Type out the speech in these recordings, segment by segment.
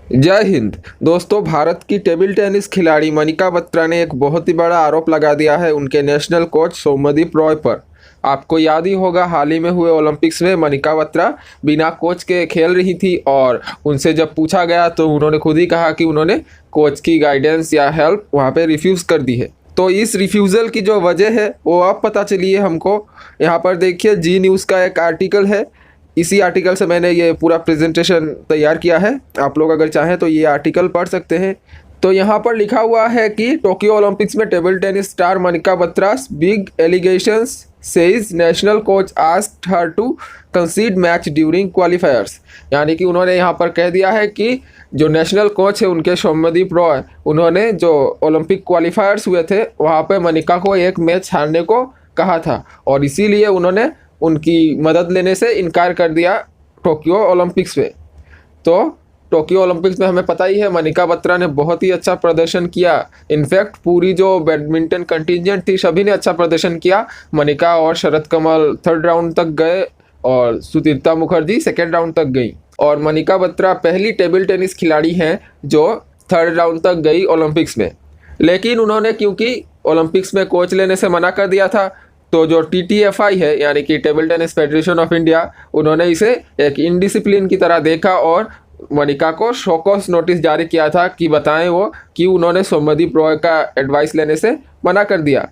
जय हिंद दोस्तों। भारत की टेबल टेनिस खिलाड़ी मनिका बत्रा ने एक बहुत ही बड़ा आरोप लगा दिया है उनके नेशनल कोच सौम्यदीप रॉय पर। आपको याद ही होगा, हाल ही में हुए ओलंपिक्स में मनिका बत्रा बिना कोच के खेल रही थी और उनसे जब पूछा गया तो उन्होंने खुद ही कहा कि उन्होंने कोच की गाइडेंस या हेल्प वहाँ पे रिफ्यूज़ कर दी है। तो इस रिफ्यूज़ल की जो वजह है वो अब पता चली है हमको। यहाँ पर देखिए, जी न्यूज़ का एक आर्टिकल है। इसी आर्टिकल से मैंने ये पूरा प्रेजेंटेशन तैयार किया है। आप लोग अगर चाहें तो ये आर्टिकल पढ़ सकते हैं। तो यहाँ पर लिखा हुआ है कि टोक्यो ओलंपिक्स में table tennis star Manika Batra's big allegations says national coach asked her to concede match during qualifiers. यानी कि उन्होंने यहाँ पर कह दिया है कि जो नेशनल कोच है उनके सौम्यदीप रॉय, उन्होंने जो ओलंपिक क्वालिफायर्स हुए थे वहाँ पर मनिका को एक मैच हारने को कहा था और इसीलिए उन्होंने उनकी मदद लेने से इनकार कर दिया टोक्यो ओलंपिक्स में। तो टोक्यो ओलंपिक्स में हमें पता ही है मनिका बत्रा ने बहुत ही अच्छा प्रदर्शन किया। इनफैक्ट पूरी जो बैडमिंटन कंटिजेंट थी सभी ने अच्छा प्रदर्शन किया। मनिका और शरद कमल थर्ड राउंड तक गए और सुतीर्था मुखर्जी सेकेंड राउंड तक गई। और मनिका बत्रा पहली टेबल टेनिस खिलाड़ी हैं जो थर्ड राउंड तक गई ओलंपिक्स में। लेकिन उन्होंने क्योंकि ओलंपिक्स में कोच लेने से मना कर दिया था, तो जो TTFI है यानी कि table tennis federation of India, उन्होंने इसे एक इनडिसिप्लिन की तरह देखा और मनिका को शोकॉस नोटिस जारी किया था कि बताएं वो कि उन्होंने सौम्यदीप रॉय का एडवाइस लेने से मना कर दिया।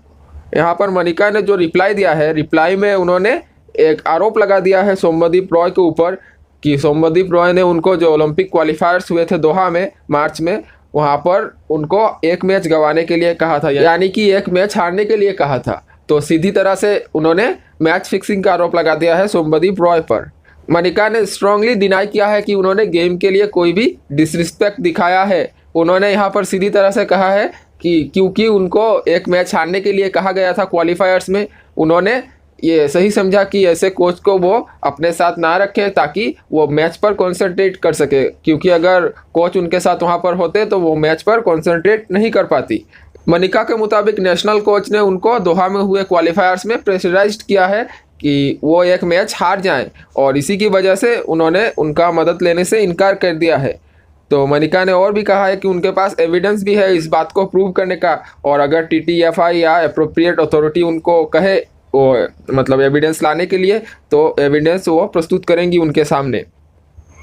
यहाँ पर मनिका ने जो रिप्लाई दिया है, रिप्लाई में उन्होंने एक आरोप लगा दिया है सौम्यदीप रॉय के ऊपर कि सौम्यदीप रॉय ने उनको जो ओलंपिक क्वालिफायर्स हुए थे दोहा में मार्च में, वहाँ पर उनको एक मैच गंवाने के लिए कहा था, यानी कि एक मैच हारने के लिए कहा था। तो सीधी तरह से उन्होंने मैच फिक्सिंग का आरोप लगा दिया है सौम्यदीप रॉय पर। मनिका ने स्ट्रांगली डिनाई किया है कि उन्होंने गेम के लिए कोई भी डिसरिस्पेक्ट दिखाया है। उन्होंने यहाँ पर सीधी तरह से कहा है कि क्योंकि उनको एक मैच हारने के लिए कहा गया था क्वालिफायर्स में, उन्होंने ये सही समझा कि ऐसे कोच को वो अपने साथ ना रखे ताकि वो मैच पर कॉन्सेंट्रेट कर सके, क्योंकि अगर कोच उनके साथ वहाँ पर होते तो वो मैच पर कॉन्सेंट्रेट नहीं कर पाती। मनिका के मुताबिक नेशनल कोच ने उनको दोहा में हुए क्वालिफायर्स में प्रेशराइज्ड किया है कि वो एक मैच हार जाएं और इसी की वजह से उन्होंने उनका मदद लेने से इनकार कर दिया है। तो मनिका ने और भी कहा है कि उनके पास एविडेंस भी है इस बात को प्रूव करने का, और अगर TTFI या अप्रोप्रिएट अथॉरिटी उनको कहे वो मतलब एविडेंस लाने के लिए, तो एविडेंस वो प्रस्तुत करेंगी उनके सामने।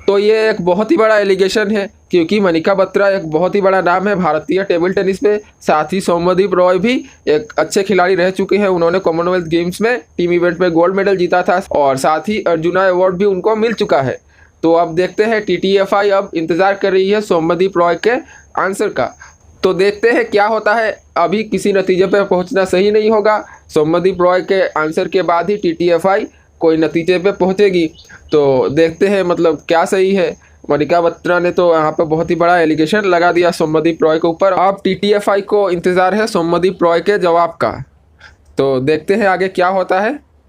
तो ये एक बहुत ही बड़ा एलिगेशन है क्योंकि मनिका बत्रा एक बहुत ही बड़ा नाम है भारतीय टेबल टेनिस में। साथ ही सौम्यदीप रॉय भी एक अच्छे खिलाड़ी रह चुके हैं। उन्होंने कॉमनवेल्थ गेम्स में टीम इवेंट में गोल्ड मेडल जीता था और साथ ही अर्जुना अवार्ड भी उनको मिल चुका है। तो अब देखते हैं, TTFI अब इंतज़ार कर रही है सौम्यदीप रॉय के आंसर का। तो देखते हैं क्या होता है। अभी किसी नतीजे पर पहुँचना सही नहीं होगा। सौम्यदीप रॉय के आंसर के बाद ही TTFI कोई नतीजे पे पहुंचेगी। तो देखते हैं मतलब क्या सही है। मनिका बत्रा ने तो यहाँ पे बहुत ही बड़ा एलिगेशन लगा दिया सौम्यदीप रॉय के ऊपर। अब TTFI को इंतज़ार है सौम्यदीप रॉय के जवाब का। तो देखते हैं आगे क्या होता है।